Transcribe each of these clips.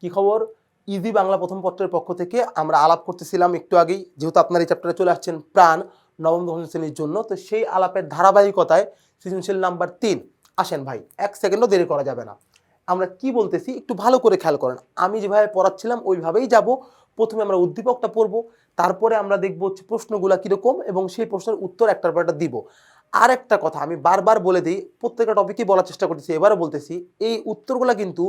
কি খবর? ইজি বাংলা প্রথম পত্রের পক্ষ থেকে আমরা আলাপ করতেছিলাম একটু আগেই, যেহেতু আপনার এই চ্যাপ্টারে চলে আসছেন প্রাণ নবম দশম শ্রেণীর জন্য, তো সেই আলাপের ধারাবাহিকতায় সৃজনশীল নাম্বার 3। আসেন ভাই, এক সেকেন্ডও দেরি করা যাবে না। আমরা কি বলতেছি একটু ভালো করে খেয়াল করেন। আমি যেভাবে পড়াচ্ছিলাম ওইভাবেই যাব। প্রথমে আমরা উদ্দীপকটা পড়বো, তারপরে আমরা দেখবো হচ্ছে প্রশ্নগুলা কীরকম এবং সেই প্রশ্নের উত্তর একটার পর একটা দিব। আর একটা কথা আমি বারবার বলে দিই, প্রত্যেকটা টপিকই বলার চেষ্টা করতেছি, এবারও বলতেছি, এই উত্তরগুলা কিন্তু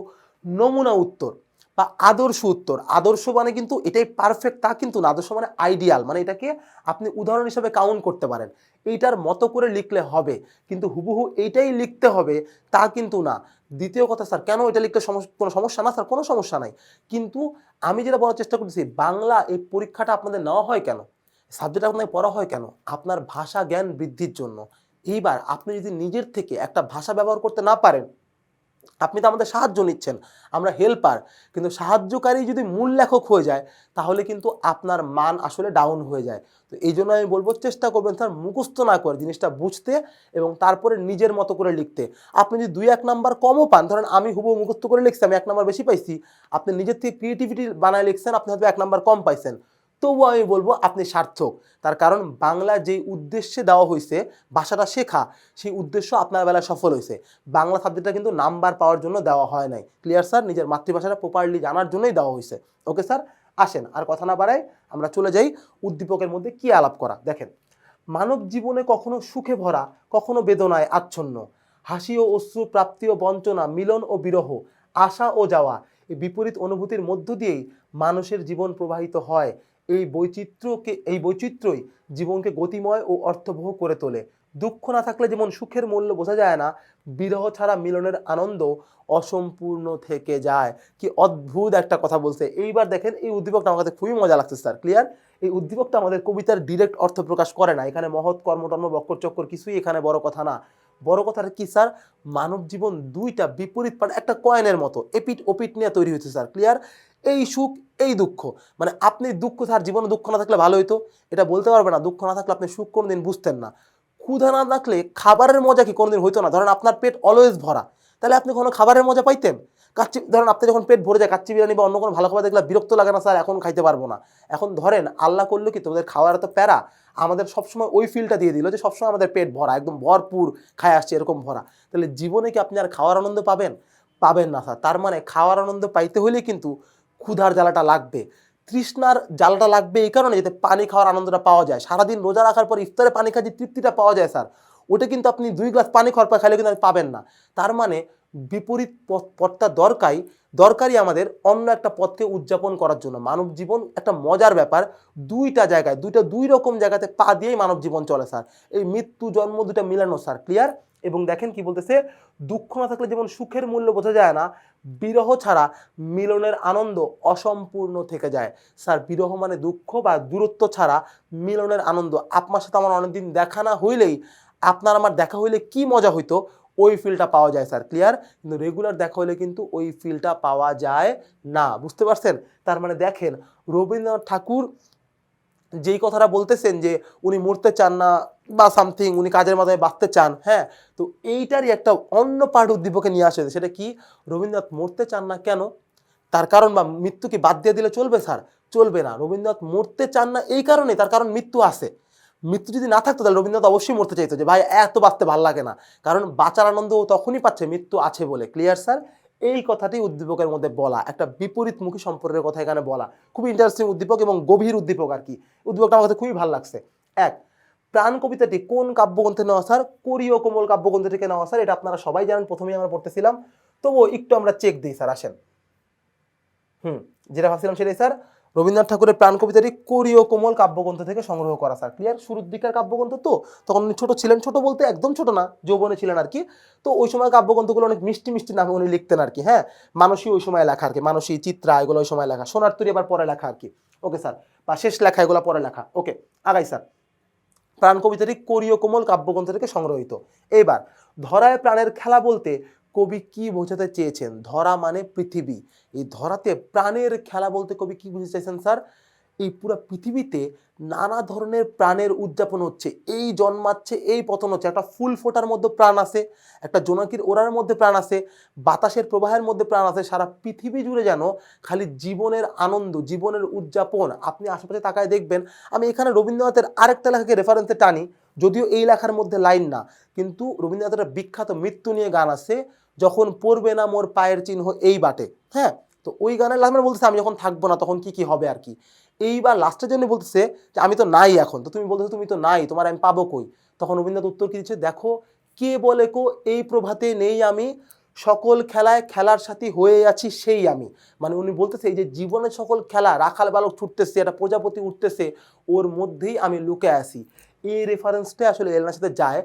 নমুনা উত্তর বা আদর্শ উত্তর। আদর্শ মানে কিন্তু এটাই পারফেক্ট তা কিন্তু না, আদর্শ মানে আইডিয়াল, মানে এটাকে আপনি উদাহরণ হিসেবে কাউন্ট করতে পারেন। এইটার মতো করে লিখলে হবে, কিন্তু হুবহু এইটাই লিখতে হবে তা কিন্তু না। দ্বিতীয় কথা স্যার, কেন এটা লিখতে কোনো সমস্যা না স্যার? কোনো সমস্যা নাই, কিন্তু আমি যেটা বলার চেষ্টা করতেছি, বাংলা এই পরীক্ষাটা আপনাদের নেওয়া হয় কেন, সাবজেক্ট আপনাকে পড়া হয় কেন? আপনার ভাষা জ্ঞান বৃদ্ধির জন্য। এইবার আপনি যদি নিজের থেকে একটা ভাষা ব্যবহার করতে না পারেন, আপনি তো আমাদের সাহায্য নিচ্ছেন, আমরা হেল্পার, কিন্তু সাহায্যকারী যদি মূল লেখক হয়ে যায় তাহলে কিন্তু আপনার মান আসলে ডাউন হয়ে যায়। তো এই জন্য আমি বলবো, চেষ্টা করবেন স্যার মুখস্থ না করে জিনিসটা বুঝতে এবং তারপরে নিজের মতো করে লিখতে। আপনি যদি 2-1 নাম্বার কমও পান, ধরেন আমি হুবহু মুখস্থ করে লিখছি, আমি 1 নাম্বার বেশি পাইছি, আপনি নিজের থেকে ক্রিয়েটিভিটি বানায় লিখছেন, আপনি হয়তো 1 নাম্বার কম পাইছেন, তবুও আমি বলবো আপনি সার্থক। তার কারণ বাংলা যেই উদ্দেশ্যে দেওয়া হয়েছে ভাষাটা শেখা, সেই উদ্দেশ্য আপনার বেলায় সফল হয়েছে। বাংলা সাবজেক্টটা কিন্তু নাম্বার পাওয়ার জন্য দেওয়া হয় নাই। Clear sir? নিজের মাতৃভাষাটা প্রপারলি জানার জন্যই দেওয়া হয়েছে। ওকে স্যার, আসেন আর কথা না বাড়াই আমরা চলে যাই উদ্দীপকের মধ্যে কি আলাপ করা। দেখেন, মানব জীবনে কখনো সুখে ভরা, কখনো বেদনায় আচ্ছন্ন, হাসি ও অশ্রু, প্রাপ্তি ও বঞ্চনা, মিলন ও বিরহ, আসা ও যাওয়া, এই বিপরীত অনুভূতির মধ্য দিয়েই মানুষের জীবন প্রবাহিত হয়। এই বৈচিত্র্যই জীবনকে গতিময় ও অর্থবহ করে তোলে। দুঃখ না থাকলে যেমন সুখের মূল্য বোঝা যায় না, বিরহ ছাড়া মিলনের আনন্দ অসম্পূর্ণ থেকে যায়। কি অদ্ভুত একটা কথা বলছে। এইবার দেখেন, এই উদ্দীপকটা আমার কাছে খুবই মজা লাগছে স্যার। ক্লিয়ার? এই উদ্দীপকটা আমাদের কবিতার ডিরেক্ট অর্থ প্রকাশ করে না, এখানে মহৎ কর্মটর্ম বক্কর চক্কর কিছুই এখানে বড় কথা না। বড় কথাটা কি স্যার? মানব জীবন দুইটা বিপরীত পার্ট, একটা কয়েনের মতো এপিট ওপিট নিয়ে তৈরি হয়েছে স্যার। ক্লিয়ার? এই সুখ, এই দুঃখ, মানে আপনি দুঃখ স্যার, জীবনে দুঃখ না থাকলে ভালো হইতো এটা বলতে পারবে না। দুঃখ না থাকলে আপনি সুখ কোনোদিন বুঝতেন না। ক্ষুধা না থাকলে খাবারের মজা কি কোনোদিন হইতো না? ধরেন আপনার পেট অলওয়েজ ভরা, তাহলে আপনি কোনো খাবারের মজা পাইতেন? কাচ্চি, ধরেন আপনি যখন পেট ভরে যায় কাচ্চি বিরিয়ানি বা অন্য কোনো ভালো খাবার দেখলে বিরক্ত লাগে না স্যার, এখন খাইতে পারবো না? এখন ধরেন আল্লাহ করলো কি তোমাদের খাওয়ার এত প্যারা, আমাদের সবসময় ওই ফিলটা দিয়ে দিল যে সবসময় আমাদের পেট ভরা, একদম ভরপুর খায় আসছে এরকম ভরা, তাহলে জীবনে কি আপনি আর খাওয়ার আনন্দ পাবেন? পাবেন না স্যার। তার মানে খাওয়ার আনন্দ পাইতে হলে কিন্তু ক্ষুধার জ্বালাটা লাগবে, তৃষ্ণার জ্বালাটা লাগবে, এই কারণে যাতে পানি খাওয়ার আনন্দটা পাওয়া যায়। সারাদিন রোজা রাখার পর ইফতারে পানি খাওয়ার যে তৃপ্তিটা পাওয়া যায় স্যার, ওটা কিন্তু আপনি 2 গ্লাস পানি খাওয়ার পর খাইলে কিন্তু আপনি পাবেন না। তার মানে বিপরীত পথটা দরকারি আমাদের অন্য একটা পথকে উদযাপন করার জন্য। মানব জীবন একটা মজার ব্যাপার, দুইটা জায়গায়, দুই রকম জায়গাতে পা দিয়েই মানব জীবন চলে স্যার। এই মৃত্যু জন্ম দুটা মিলানো স্যার। ক্লিয়ার? এবং দেখেন কি বলতেছে, দুঃখ না থাকলে যেমন সুখের মূল্য বোঝা যায় না, বিরহ ছাড়া মিলনের আনন্দ অসম্পূর্ণ থেকে যায়। স্যার, বিরহ মানে দুঃখ বা দূরত্ব ছাড়া মিলনের আনন্দ। আপনার সাথে আমার অনেকদিন দেখা না হইলেই, আপনার আমার দেখা হইলে কি মজা হইতো, ওই ফিলটা পাওয়া যায় স্যার। ক্লিয়ার? কিন্তু রেগুলার দেখা হলে কিন্তু ওই ফিলটা পাওয়া যায় না। বুঝতে পারছেন? তার মানে দেখেন, রবীন্দ্রনাথ ঠাকুর যেই কথাটা বলতেছেন যে উনি মরতে চান না বা সামথিং, উনি কাজের মাধ্যমে বাঁচতে চান, হ্যাঁ, তো এইটারই একটা অন্য পার্ট উদ্দীপকে নিয়ে আসে। সেটা কি? রবীন্দ্রনাথ মরতে চান না কেন? তার কারণ, বা মৃত্যু কি বাদ দিয়ে দিলে চলবে স্যার? চলবে না। রবীন্দ্রনাথ মরতে চান না এই কারণে, তার কারণ মৃত্যু আছে। মৃত্যু যদি না থাকতো তাহলে রবীন্দ্রনাথ অবশ্যই মরতে চাইতো, যে ভাই এত বাঁচতে ভাল লাগে না, কারণ বাঁচার আনন্দ ও তখনই পাচ্ছে মৃত্যু আছে বলে। Clear sir? এই কথাটি উদ্দীপকের মধ্যে বলা, একটা বিপরীতমুখী সম্পর্কের কথা এখানে বলা। খুবই ইন্টারেস্টিং উদ্দীপক এবং গভীর উদ্দীপক আর কি। উদ্দীপকটা আমার কাছে খুবই ভালো লাগছে। এক, প্রাণ কবিতাটি কোন কাব্যগ্রন্থে নেওয়া স্যার? কোরীয় কোমল কাব্যগ্রন্থ থেকে নেওয়া স্যার। এটা আপনারা সবাই জানেন, প্রথমেই আমরা পড়তেছিলাম, তবুও একটু আমরা চেক দিই স্যার। আসেন, যেটা ভাবছিলাম সেটাই স্যার। রবীন্দ্রনাথ ঠাকুরের প্রাণ কবিতাটি কোরীয় কোমল কাব্যগ্রন্থ থেকে সংগ্রহ করা স্যার। ক্লিয়ার? শুরুর দিকের কাব্যগ্রন্থ তো, তখন উনি ছোট ছিলেন, ছোট বলতে একদম ছোট না, যৌবনে ছিলেন আর কি। তো ওই সময় কাব্যগ্রন্থগুলো অনেক মিষ্টি মিষ্টি নামে উনি লিখতেন আর কি। হ্যাঁ, মানসী ওই সময় লেখা আর কি, মানসী, চিত্রা, এগুলো ওই সময় লেখা। সোনার তরী আবার পরে লেখা আর কি। ওকে স্যার, বা শেষ লেখা, এগুলো পরে লেখা। ওকে, আগাই স্যার। প্রাণ কবিতাটি কোরীয় কোমল কাব্যগ্রন্থ থেকে সংগ্রহীত। এবার ধরায় প্রাণের খেলা বলতে কবি কি বোঝাতে চেয়েছেন? ধরা মানে পৃথিবী, এই ধরাতে প্রাণের খেলা বলতে কবি কি বুঝতে চাইছেন স্যার? এই পুরো পৃথিবীতে নানা ধরনের প্রাণের উদযাপন হচ্ছে, এই জন্মাচ্ছে এই পতন হচ্ছে। একটা ফুল ফোটার মধ্যে প্রাণ আছে, একটা জোনাকির ওড়ার মধ্যে প্রাণ আছে, বাতাসের প্রবাহের মধ্যে প্রাণ আছে। সারা পৃথিবী জুড়ে যেন খালি জীবনের আনন্দ, জীবনের উদযাপন। আপনি আশেপাশে তাকায় দেখবেন, আমি এখানে রবীন্দ্রনাথের আরেকটা লেখাকে রেফারেন্সে টানি, যদিও এই লেখার মধ্যে লাইন না, কিন্তু রবীন্দ্রনাথের একটা বিখ্যাত মৃত্যু নিয়ে গান আছে, যখন পড়বে না মোর পায়ের চিহ্ন এই বাটে। হ্যাঁ, তো ওই গানের লাইন বলতেছে আমি যখন থাকবো না তখন কি কি হবে আর কি। এইবার লাস্টের জন্য বলতেছে যে আমি তো নাই এখন, তো তুমি বলতেছো তুমি তো নাই, তোমার আমি পাবো কই? তখন রবীন্দ্রনাথ উত্তর কি দিচ্ছে, দেখো কে বলে কো এই প্রভাতে নেই আমি, সকল খেলায় খেলার সাথী হয়ে আছি সেই আমি। মানে উনি বলতেছে এই যে জীবনের সকল খেলা, রাখাল বালক ছুটতেছে, একটা প্রজাপতি উঠতেছে, ওর মধ্যেই আমি লুকে আসি। এই রেফারেন্সটা আসলে এলনার সাথে যায়।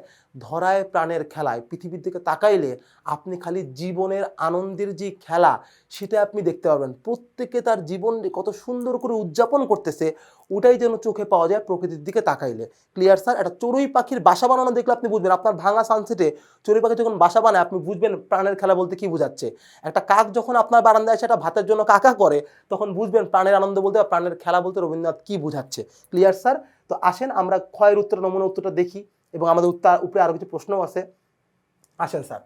ধরায় প্রাণের খেলায় পৃথিবীর দিকে তাকাইলে আপনি খালি জীবনের আনন্দের যে খেলা সেটা আপনি দেখতে পারবেন। প্রত্যেকে তার জীবন কত সুন্দর করে উদযাপন করতেছে, ওটাই যেন চোখে পাওয়া যায় প্রকৃতির দিকে তাকাইলে। Clear sir? একটা চড়ুই পাখির বাসা বানানো দেখলে আপনি বুঝবেন, আপনার ভাঙা সানসেটে চড়ুই পাখি যখন বাসা বানায় আপনি বুঝবেন প্রাণের খেলা বলতে কি বোঝাচ্ছে। একটা কাক যখন আপনার বারান্দায় এসে একটা ভাতের জন্য কাকা করে, তখন বুঝবেন প্রাণের আনন্দ বলতে বা প্রাণের খেলা বলতে রবীন্দ্রনাথ কি বোঝাচ্ছে। Clear sir? তো আসেন আমরা ক্ষয়ের উত্তর, নমুনা উত্তরটা দেখি, এবং আমাদের উপরে আরো কিছু প্রশ্নও আছে। আসেন স্যার,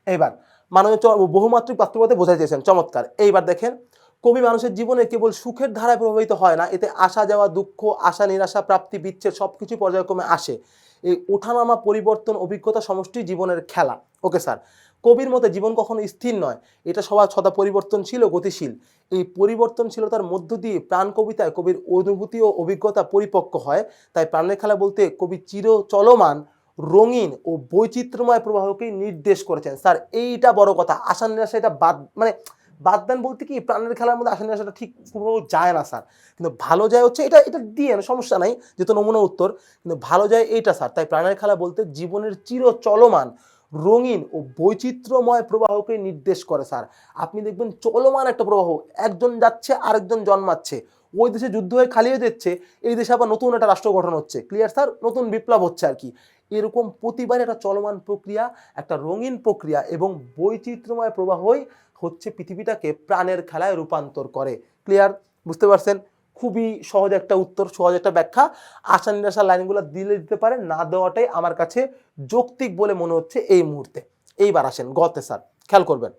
এইবার মাননীয় বহুমাত্রিক বাস্তবতা বোঝাই চেয়েছেন, চমৎকার। এইবার দেখেন, কবি মানুষের জীবনে কেবল সুখের ধারায় প্রভাবিত হয় না, এতে আসা যাওয়া, দুঃখ, আশা, নিরাশা, প্রাপ্তি, বিচ্ছেদ সবকিছু পর্যায়ক্রমে আসে। এই ওঠানামা, পরিবর্তন, অভিজ্ঞতা সমষ্টি জীবনের খেলা। ওকে স্যার, কবির মতে জীবন কখনো স্থির নয়, এটা সবার সদা পরিবর্তনশীল ও গতিশীল। এই পরিবর্তনশীলতার মধ্য দিয়ে প্রাণ কবিতায় কবির অনুভূতি ও অভিজ্ঞতা পরিপক্ক হয়। তাই প্রাণের খেলা বলতে কবি চির চলমান, রঙিন ও বৈচিত্র্যময় প্রবাহকেই নির্দেশ করেছেন। স্যার এইটা বড় কথা, আশা নিরাশা এটা বাদ, মানে বাদদান বলতে কি প্রাণের খেলার মধ্যে আশা নিরাশাটা ঠিক পুরো যায় না স্যার, কিন্তু ভালো যায় হচ্ছে এটা, এটা দিয়ে সমস্যা নাই যেহেতু নমুনা উত্তর, কিন্তু ভালো যায় এইটা স্যার। তাই প্রাণের খেলা বলতে জীবনের চির চলমান, রঙিন ও বৈচিত্র্যময় প্রবাহকে নির্দেশ করে স্যার। আপনি দেখবেন চলমান একটা প্রবাহ, একজন যাচ্ছে আরেকজন জন্মাচ্ছে, ওই দেশে যুদ্ধ হয়ে খালি হয়ে যাচ্ছে, এই দেশে আবার নতুন একটা রাষ্ট্র গঠন হচ্ছে। Clear sir? নতুন বিপ্লব হচ্ছে আর কি। এরকম প্রতিবার একটা চলমান প্রক্রিয়া, একটা রঙিন প্রক্রিয়া এবং বৈচিত্র্যময় প্রবাহই হচ্ছে পৃথিবীটাকে প্রাণের খেলায় রূপান্তর করে। ক্লিয়ার? বুঝতে পারছেন? খুবই সহজ একটা উত্তর, সহজ একটা ব্যাখ্যা। আশা নিরাশা লাইনগুলো দিলে দিতে পারে, না দেওয়াটাই আমার কাছে যৌক্তিক বলে মনে হচ্ছে এই মুহূর্তে। এইবার আসেন গতে স্যার, খেয়াল করবেন,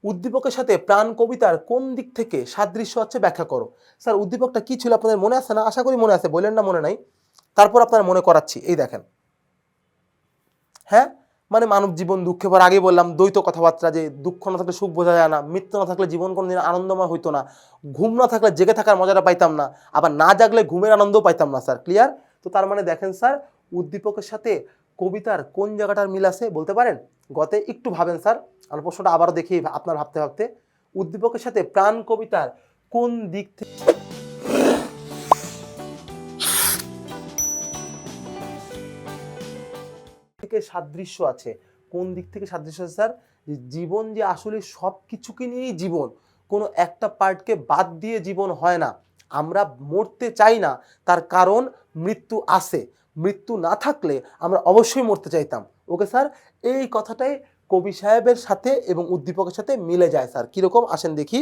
উদ্দীপকের সাথে প্রাণ কবিতার কোন দিক থেকে সাদৃশ্য আছে ব্যাখ্যা করো। স্যার উদ্দীপকটা কি ছিল আপনাদের মনে আছে না? আশা করি মনে আছে, বললেন না মনে নাই? তারপর আপনারা মনে করাচ্ছি। এই দেখেন, হ্যাঁ, মানে মানব জীবন দুঃখে ভরা। আগে বললাম দ্বৈত কথাবার্তা, যে দুঃখ না থাকলে সুখ বোঝা যায় না, মৃত্যু না থাকলে জীবন কোনোদিন আনন্দময় হইতো না, ঘুম না থাকলে জেগে থাকার মজাটা পাইতাম না, আবার না জাগলে ঘুমের আনন্দও পাইতাম না স্যার। ক্লিয়ার? তো তার মানে দেখেন স্যার, উদ্দীপকের সাথে কবিতার কোন জায়গাটার মিল আছে বলতে পারেন? গতে একটু ভাবেন স্যার, আমার প্রশ্নটা আবারও দেখি আপনার ভাবতে ভাবতে। উদ্দীপকের সাথে প্রাণ কবিতার কোন দিক থেকে সাদৃশ্য আছে? কোন দিক থেকে সাদৃশ্য আছে স্যার? জীবন যে আসলে সব কিছুকে নিয়েই জীবন, কোনো একটা পার্টকে বাদ দিয়ে জীবন হয় না। আমরা মরতে চাই না, তার কারণ মৃত্যু আছে, মৃত্যু না থাকলে আমরা অবশ্যই মরতে চাইতাম। ওকে স্যার, এই কথাটাই কবি সাহেবের সাথে এবং উদ্দীপকের সাথে মিলে যায় স্যার। কীরকম আসেন দেখি।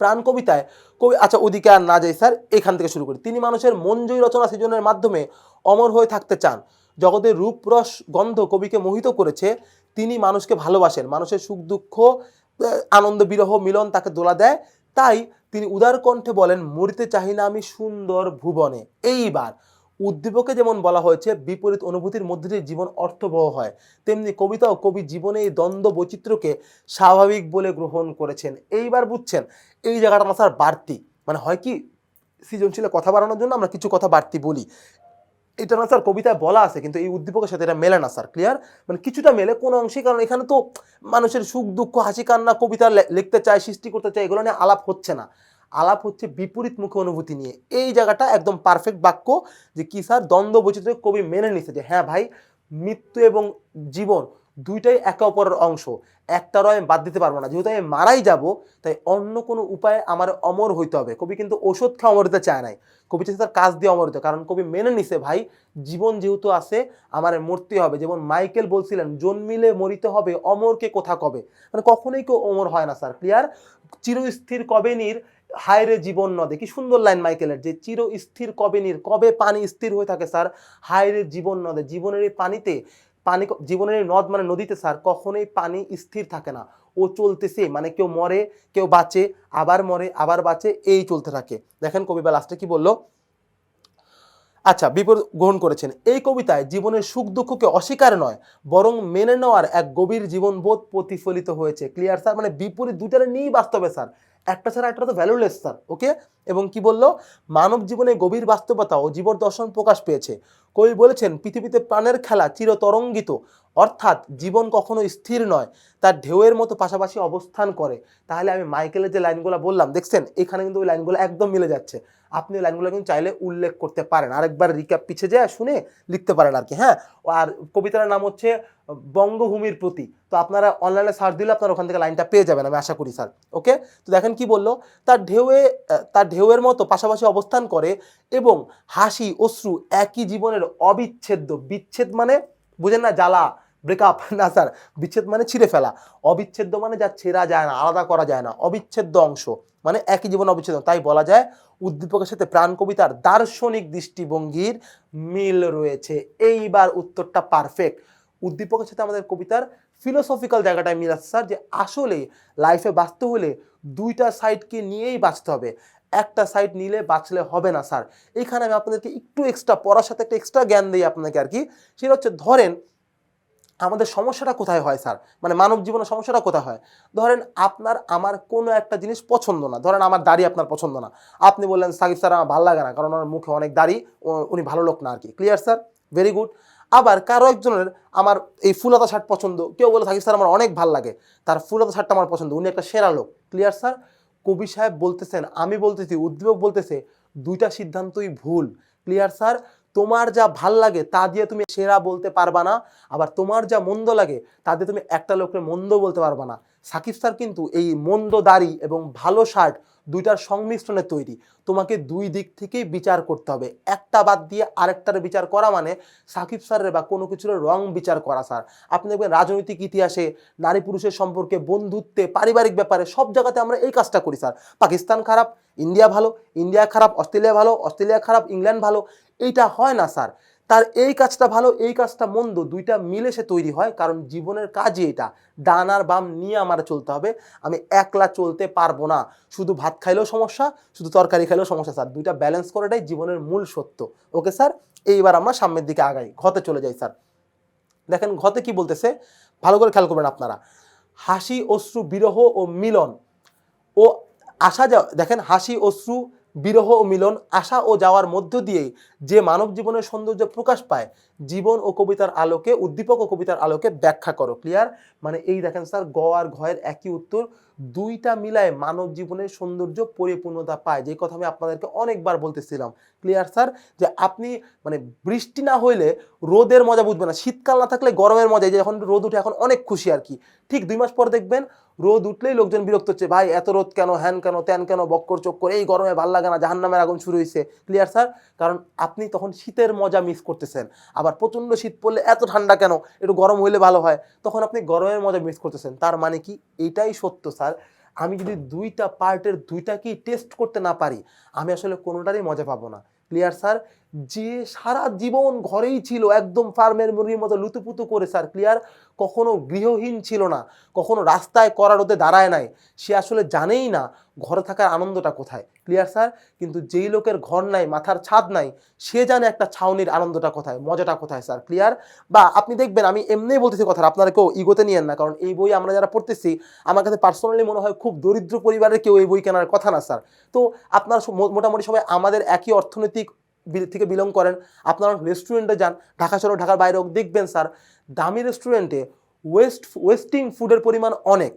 প্রাণ কবিতায় কবি, আচ্ছা ওদিকে আর না যাই স্যার, এখান থেকে শুরু করি। তিনি মানুষের মনজয়ী রচনা সৃজনের মাধ্যমে অমর হয়ে থাকতে চান। জগতের রূপ রস গন্ধ কবিকে মোহিত করেছে, তিনি মানুষকে ভালোবাসেন, মানুষের সুখ দুঃখ, আনন্দ বিরহ মিলন তাকে দোলা দেয়। তাই তিনি উদার কণ্ঠে বলেন, মরিতে চাহি না আমি সুন্দর ভুবনে। এইবার উদ্দীপকে যেমন বলা হয়েছে বিপরীত অনুভূতির মধ্যে দিয়ে জীবন অর্থবহ হয়, তেমনি কবিতাও কবি জীবনে এই দ্বন্দ্ব বৈচিত্র্যকে স্বাভাবিক বলে গ্রহণ করেছেন। এইবার বুঝছেন এই জায়গাটা না স্যার বাড়তি, মানে হয় কি সৃজনশীলে কথা বাড়ানোর জন্য আমরা কিছু কথা বাড়তি বলি, এটা না স্যার কবিতায় বলা আছে, কিন্তু এই উদ্দীপকের সাথে এটা মেলে না স্যার। ক্লিয়ার? মানে কিছুটা মেলে কোন অংশে, কারণ এখানে তো মানুষের সুখ দুঃখ হাসি কান্না কবিতা লিখতে চায়, সৃষ্টি করতে চায়, এগুলো নিয়ে আলাপ হচ্ছে না, আলাপ হচ্ছে বিপরীত মুখে অনুভূতি নিয়ে। এই জায়গাটা একদম পারফেক্ট বাক্য, যে কি স্যার দ্বন্দ্ব বৈচিত্র্য কবি মেনে নিছে, যে হ্যাঁ ভাই মৃত্যু এবং জীবন দুইটাই একে অপরের অংশ, একটারও আমি বাদ দিতে পারবো না, যেহেতু আমি মারাই যাব তাই অন্য কোনো উপায়ে আমার অমর হইতে হবে। কবি কিন্তু ওষুধ খেয়ে অমর হতে চায় নাই, কবি চাইছে তার কাজ দিয়ে অমর হতে, কারণ কবি মেনে নিছে ভাই জীবন যেহেতু আছে আমার মরতে হবে। যেমন মাইকেল বলছিলেন, জন্মিলে মরিতে হবে অমরকে কোথা কবে, মানে কখনোই কেউ অমর হয় না স্যার। ক্লিয়ার? চিরস্থির কবে নীর হায় রে জীবন নদে, কি সুন্দর লাইন মাইকেলের, যে চির স্থির কবে নীর, কবে পানি স্থির হয়ে থাকে স্যার, হায় রে জীবন নদে, জীবনের এই পানিতে, পানি জীবনের এই নদ মানে নদীতে স্যার কখনোই পানি স্থির থাকে না, ও চলতেছে, মানে কেউ মরে কেউ বাঁচে, আবার মরে আবার বাঁচে, এই চলতে থাকে। দেখেন কবি বা লাস্টে কি বললো, আচ্ছা বিপরীত গ্রহণ করেছেন। এই কবিতায় জীবনের সুখ দুঃখকে অস্বীকার নয় বরং মেনে নেওয়ার এক গভীর জীবনবোধ প্রতিফলিত হয়েছে। ক্লিয়ার স্যার, মানে বিপরীত দুইটারে নিয়েই বাস্তবে স্যার, একটা ছাড়া একটা তো ভ্যালুলেস স্যার। ওকে, এবং কি বললো, মানব জীবনে গভীর বাস্তবতা ও জীবন দর্শন প্রকাশ পেয়েছে। কবি বলেছেন পৃথিবীতে প্রাণের খেলা চিরতরঙ্গিত, অর্থাৎ জীবন কখনো স্থির নয়, তার ঢেউয়ের মতো পাশাপাশি অবস্থান করে। তাহলে আমি মাইকেলের যে লাইনগুলো বললাম দেখছেন, এখানে কিন্তু ওই লাইনগুলো একদম মিলে যাচ্ছে। আপনি ওই লাইনগুলো কিন্তু চাইলে উল্লেখ করতে পারেন, আরেকবার রিক্যাপ পিছিয়ে যায় শুনে লিখতে পারেন আর কি। হ্যাঁ, আর কবিতার নাম হচ্ছে বঙ্গভূমির প্রতি, তো আপনারা অনলাইনে সার্চ দিলে আপনারা ওখান থেকে লাইনটা পেয়ে যাবেন আমি আশা করি স্যার। ওকে, তো দেখেন কি বললো, তার ঢেউয়ের মতো পাশাপাশি অবস্থান করে এবং হাসি অশ্রু একই জীবনের অবিচ্ছেদ্য, বিচ্ছেদ মানে বুঝেন না, জ্বালা ব্রেকআপ না স্যার, বিচ্ছেদ মানে ছিঁড়ে ফেলা, অবিচ্ছেদ্য মানে যা ছেঁড়া যায় না, আলাদা করা যায় না, অবিচ্ছেদ্য অংশ মানে একই জীবন অবিচ্ছেদ্য। তাই বলা যায় উদ্দীপকের সাথে প্রাণ কবিতার দার্শনিক দৃষ্টিভঙ্গির মিল রয়েছে। এইবার উত্তরটা পারফেক্ট, উদ্দীপকের সাথে আমাদের কবিতার ফিলোসফিক্যাল জায়গাটায় মিল আছে স্যার, যে আসলে লাইফে বাঁচতে হলে দুইটা সাইডকে নিয়েই বাঁচতে হবে, একটা সাইড নিলে বাঁচলে হবে না স্যার। এখানে আমি আপনাদেরকে একটু এক্সট্রা পড়ার সাথে একটা এক্সট্রা জ্ঞান দিই আপনাকে আর কি, সেটা হচ্ছে ধরেন আমাদের সমস্যাটা কোথায় হয় স্যার, মানে মানব জীবনের সমস্যাটা কোথায় হয়, ধরেন আপনার আমার কোনো একটা জিনিস পছন্দ না, ধরেন আমার দাড়ি আপনার পছন্দ না, আপনি বললেন সাকিব স্যার আমার ভালো লাগে না কারণ আমার মুখে অনেক দাড়ি, উনি ভালো লোক না আর কি। Clear sir, very good. আবার কারো একজনের আমার এই ফুলহাতা শার্ট পছন্দ, কেউ বলে সাকিব স্যার আমার অনেক ভালো লাগে, তার ফুলহাতা শার্টটা আমার পছন্দ, উনি একটা সেরা লোক। ক্লিয়ার স্যার, কবি সাহেব বলতেছেন, আমি বলতেছি, উদ্দীপক বলতেছে দুইটা সিদ্ধান্তই ভুল। ক্লিয়ার স্যার, তোমার যা ভাল লাগে তা দিয়ে তুমি সেরা বলতে পারবা না, আবার তোমার যা মন্দ লাগে তা দিয়ে তুমি একটা লোকের মন্দ বলতে পারবা না। সাকিব স্যার কিন্তু এই মন্দ দাড়ি এবং ভালো শার্ট দুইটার সংমিশ্রণে তৈরি, তোমাকে দুই দিক থেকেই বিচার করতে হবে, একটা বাদ দিয়ে আরেকটার বিচার করা মানে সাকিব স্যারের বা কোনো কিছুর রং বিচার করা স্যার। আপনি দেখবেন রাজনৈতিক ইতিহাসে, নারী পুরুষের সম্পর্কে, বন্ধুত্বে, পারিবারিক ব্যাপারে সব জায়গাতে আমরা এই কাজটা করি স্যার। পাকিস্তান খারাপ, ইন্ডিয়া ভালো, ইন্ডিয়া খারাপ, অস্ট্রেলিয়া ভালো, অস্ট্রেলিয়া খারাপ, ইংল্যান্ড ভালো, এইটা হয় না স্যার। তার এই কাজটা ভালো, এই কাজটা মন্দ, দুইটা মিলে সে তৈরি হয়, কারণ জীবনের কাজই এটা, ডান আর বাম নিয়ে আমার চলতে হবে, আমি একলা চলতে পারবো না, শুধু ভাত খাইলেও সমস্যা, শুধু তরকারি খাইলেও সমস্যা স্যার, দুইটা ব্যালেন্স করাটাই জীবনের মূল সত্য। ওকে স্যার, এইবার আমরা সামনের দিকে আগাই, ঘতে চলে যাই স্যার। দেখেন ঘতে কি বলতেছে, ভালো করে খেয়াল করবেন আপনারা, হাসি অশ্রু বিরহ ও মিলন ও আসা যাওয়া, দেখেন হাসি অশ্রু বিরহ ও মিলন, আসা ও যাওয়ার মধ্য দিয়েই যে মানব জীবনের সৌন্দর্য প্রকাশ পায়, জীবন ও কবিতার আলোকে, উদ্দীপক ও কবিতার আলোকে ব্যাখ্যা করো। ক্লিয়ার, মানে এই দেখেন স্যার গ আর ঘয়ের একই উত্তর, দুইটা মিলায় মানব জীবনের সৌন্দর্য পরিপূর্ণতা পায়, যে কথা আমি আপনাদেরকে অনেকবার বলতেছিলাম। ক্লিয়ার স্যার, যে আপনি মানে বৃষ্টি না হইলে রোদের মজা বুঝবেন না, শীতকাল না থাকলে গরমের মজা, যে এখন রোদ উঠে এখন অনেক খুশি আর কি, ঠিক 2 মাস পর দেখবেন রোদ উঠলেই লোকজন বিরক্ত হচ্ছে, ভাই এত রোদ কেন, হ্যান কেন, ত্যান কেন, বক্কর চক্কর, এই গরমে ভাল লাগে না, জাহান্নামের আগুন শুরু হয়েছে। ক্লিয়ার স্যার, কারণ আপনি তখন শীতের মজা মিস করতেছেন, আবার প্রচণ্ড শীত পড়লে এত ঠান্ডা কেন, একটু গরম হইলে ভালো হয়, তখন আপনি গরমের মজা মিস করতেছেন। তার মানে কি, এইটাই সত্য স্যার, আমি যদি দুইটা পার্টের দুইটাকেই টেস্ট করতে না পারি, আমি আসলে কোনোটারই মজা পাবো না। ক্লিয়ার স্যার, যে সারা জীবন ঘরেই ছিল একদম ফার্মের মুরগির মতো লুতুপুতু করে স্যার, ক্লিয়ার, কখনো গৃহহীন ছিল না, কখনো রাস্তায় কড়া রোদে দাঁড়ায় নাই, সে আসলে জানেই না ঘরে থাকার আনন্দটা কোথায়। ক্লিয়ার স্যার, কিন্তু যেই লোকের ঘর নাই, মাথার ছাদ নাই, সে জানে একটা ছাউনির আনন্দটা কোথায়, মজাটা কোথায় স্যার। ক্লিয়ার, বা আপনি দেখবেন আমি এমনিই বলতেছি কথা, আপনারা কেউ ইগোতে নিয়েন না, কারণ এই বই আমরা যারা পড়তেছি, আমার কাছে পার্সোনালি মনে হয় খুব দরিদ্র পরিবারের কেউ এই বই কেনার কথা না স্যার। তো আপনার মোটামুটি সবাই আমাদের একই অর্থনৈতিক থেকে বিলং করেন, আপনারা রেস্টুরেন্টে যান, ঢাকা শহর ঢাকার বাইরেও দেখবেন স্যার, দামি রেস্টুরেন্টে ওয়েস্টিং ফুডের পরিমাণ অনেক।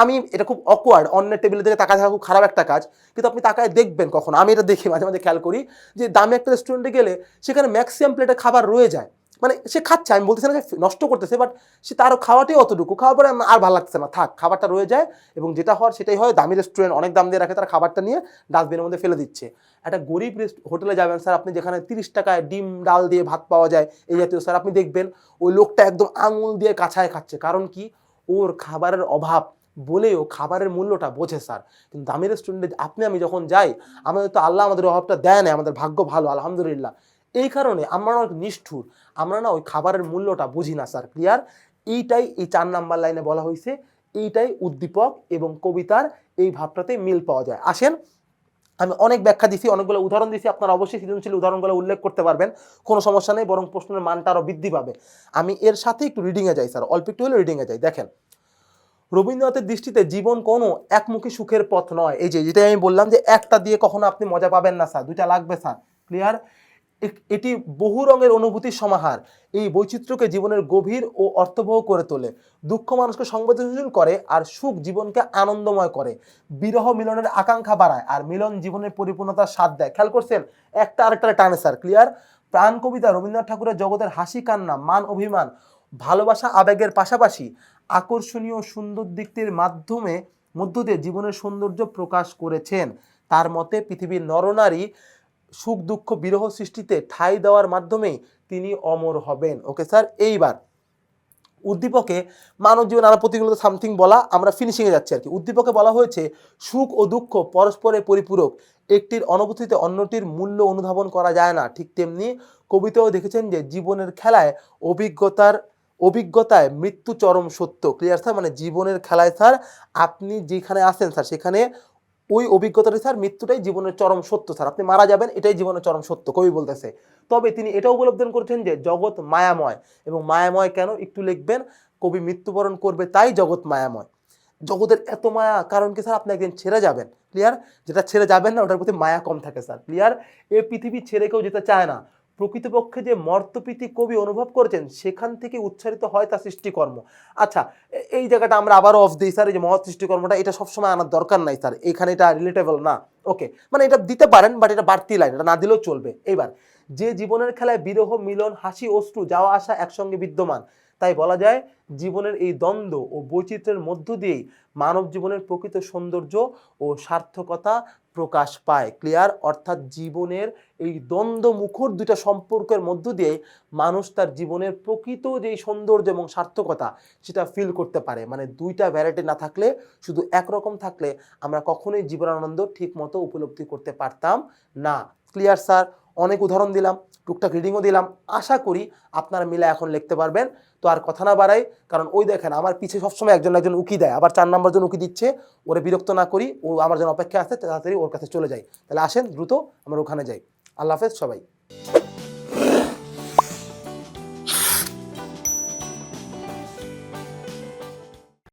আমি এটা খুব অকওয়ার্ড, অন্যের টেবিলের দিকে তাকায় থাকা খুব খারাপ একটা কাজ, কিন্তু আপনি তাকায় দেখবেন, কখনো আমি এটা দেখি মাঝে মাঝে খেয়াল করি, যে দামি একটা রেস্টুরেন্টে গেলে সেখানে ম্যাক্সিমাম প্লেটে খাবার রয়ে যায়, মানে সে খাচ্ছে, আমি বলতেছি না যে নষ্ট করতেছে, বাট সে তারও খাওয়াটাই অতটুকু, খাওয়ার পরে আর ভালো লাগছে না, থাক, খাবারটা রয়ে যায়, এবং যেটা হওয়ার সেটাই হয়, দামি রেস্টুরেন্ট অনেক দাম দিয়ে রাখে, তারা খাবারটা নিয়ে ডাস্টবিনের মধ্যে ফেলে দিচ্ছে। একটা গরিব হোটেলে যাবেন স্যার আপনি, যেখানে 30 টাকায় ডিম ডাল দিয়ে ভাত পাওয়া যায় এই জাতীয় স্যার, আপনি দেখবেন ওই লোকটা একদম আঙুল দিয়ে কাছায় খাচ্ছে, কারণ কি, ওর খাবারের অভাব বলেও খাবারের মূল্যটা বোঝে স্যার। কিন্তু দামি রেস্টুরেন্টে আপনি আমি যখন যাই, আমাদের তো আল্লাহ আমাদের অভাবটা দেয় না, আমাদের ভাগ্য ভালো আলহামদুলিল্লাহ। এই কারণে আমরা অনেক নিষ্ঠুর, আমরা না ওই খাবারের মূল্যটা বুঝি না স্যার। ক্লিয়ার? এইটাই এই 4 নাম্বার লাইনে বলা হয়েছে, এইটাই উদ্দীপক এবং কবিতার এই ভাবটাতে মিল পাওয়া যায়। আসেন, আমি অনেক ব্যাখ্যা দিছি, অনেকগুলো উদাহরণ দিছি, আপনারা অবশ্যই সৃজনশীল উদাহরণগুলো উল্লেখ করতে পারবেন, কোনো সমস্যা নেই, বরং প্রশ্নের মানটা আরও বৃদ্ধি পাবে। আমি এর সাথে একটু রিডিংয়ে যাই স্যার, অল্প একটু হলে রিডিংয়ে যাই। দেখেন, রবীন্দ্রনাথের দৃষ্টিতে জীবন কোনো একমুখী সুখের পথ নয়। এই যে যেটা আমি বললাম যে একটা দিয়ে কখনো আপনি মজা পাবেন না স্যার, দুইটা লাগবে স্যার। ক্লিয়ার? এটি বহু রঙের অনুভূতির সমাহার। এই বৈচিত্র্যকে জীবনের গভীর ও অর্থবহ করে তোলে। দুঃখ মানুষকে সংবেদনশীল করে আর সুখ জীবনকে আনন্দময় করে। বিরহ মিলনের আকাঙ্ক্ষা বাড়ায় আর মিলন জীবনের পরিপূর্ণতার স্বাদ দেয়। খেয়াল করছেন? একটা আরেকটা টানে স্যার। ক্লিয়ার? প্রাণ কবিতা রবীন্দ্রনাথ ঠাকুরের জগতের হাসি কান্না, মান অভিমান, ভালোবাসা আবেগের পাশাপাশি আকর্ষণীয় সুন্দর দিকটির মধ্য দিয়ে জীবনের সৌন্দর্য প্রকাশ করেছেন। তার মতে পৃথিবীর নরনারী সুখ দুঃখ বিরহ সৃষ্টিতে ঠাঁই দেওয়ার মাধ্যমেই তিনি অমর হবেন। ওকে স্যার, এইবার উদ্দীপকে মানব জীবন আরো প্রতিকূলতা সামথিং বলা, আমরা ফিনিশিংয়ে যাচ্ছি আর কি। উদ্দীপকে বলা হয়েছে সুখ ও দুঃখ পরস্পরের পরিপূরক, একটির অনুভূতিতে অন্যটির মূল্য অনুধাবন করা যায় না। ঠিক তেমনি কবিতাও দেখেছেন যে জীবনের খেলায় অভিজ্ঞতায় মৃত্যু চরম সত্য। Clear sir? মানে জীবনের খেলায় স্যার আপনি যেখানে আছেন স্যার, সেখানে ওই অভিজ্ঞতাটা স্যার মৃত্যুটাই জীবনের চরম সত্য স্যার, আপনি মারা যাবেন এটাই জীবনের চরম সত্য, কবি বলতেছে। তবে তিনি এটাও উপলব্ধি করেছেন যে জগৎ মায়াময়, এবং মায়াময় কেন একটু লিখবেন, কবি মৃত্যুবরণ করবে তাই জগৎ মায়াময়। জগতের এত মায়া কারণ কি স্যার? আপনি একদিন ছেড়ে যাবেন। ক্লিয়ার? যেটা ছেড়ে যাবেন না ওটার প্রতি মায়া কম থাকে স্যার। ক্লিয়ার? এই পৃথিবী ছেড়ে কেউ যেতে চায় না। প্রকৃতপক্ষে যে মর্তপ্রীতি কবি অনুভব করেছেন সেখান থেকে উচ্চারিত হয় তার সৃষ্টিকর্ম। আচ্ছা, এই জায়গাটা আমরা আবারও অফ দিই স্যার, এই যে মহৎ সৃষ্টিকর্মটা এটা সবসময় আনার দরকার নাই স্যার, এখানে এটা রিলেটেবল না। ওকে, মানে এটা দিতে পারেন বাট এটা বাড়তি লাইন, এটা না দিলেও চলবে। এইবার, যে জীবনের খেলায় বিরহ মিলন হাসি অশ্রু যাওয়া আসা একসঙ্গে বিদ্যমান, তাই বলা যায় জীবনের এই দ্বন্দ্ব ও বৈচিত্র্যের মধ্য দিয়েই মানব জীবনের প্রকৃত সৌন্দর্য ও সার্থকতা প্রকাশ পায়। ক্লিয়ার? অর্থাৎ জীবনের এই দ্বন্দ্ব মুখর দুইটা সম্পর্কের মধ্য দিয়ে মানুষ তার জীবনের প্রকৃত যেই সৌন্দর্য এবং সার্থকতা সেটা ফিল করতে পারে। মানে দুইটা ভ্যারাইটি না থাকলে, শুধু একরকম থাকলে আমরা কখনোই জীবনানন্দ ঠিক মতো উপলব্ধি করতে পারতাম না। Clear sir? অনেক উদাহরণ দিলাম, টুকটাক রিডিংও দিলাম, আশা করি আপনারা মিলে এখন লিখতে পারবেন। তো আর কথা না বাড়াই, কারণ ওই দেখেন আমার পিছে সবসময় একজন একজন উকি দেয়, আবার 4 নাম্বার জন উকি দিচ্ছে, ওরে বিরক্ত না করি, ও আমার জন্য অপেক্ষা আছে, তাড়াতাড়ি ওর কাছে চলে যাই। তাহলে আসেন দ্রুত আমরা ওখানে যাই। আল্লাহ হাফেজ সবাই।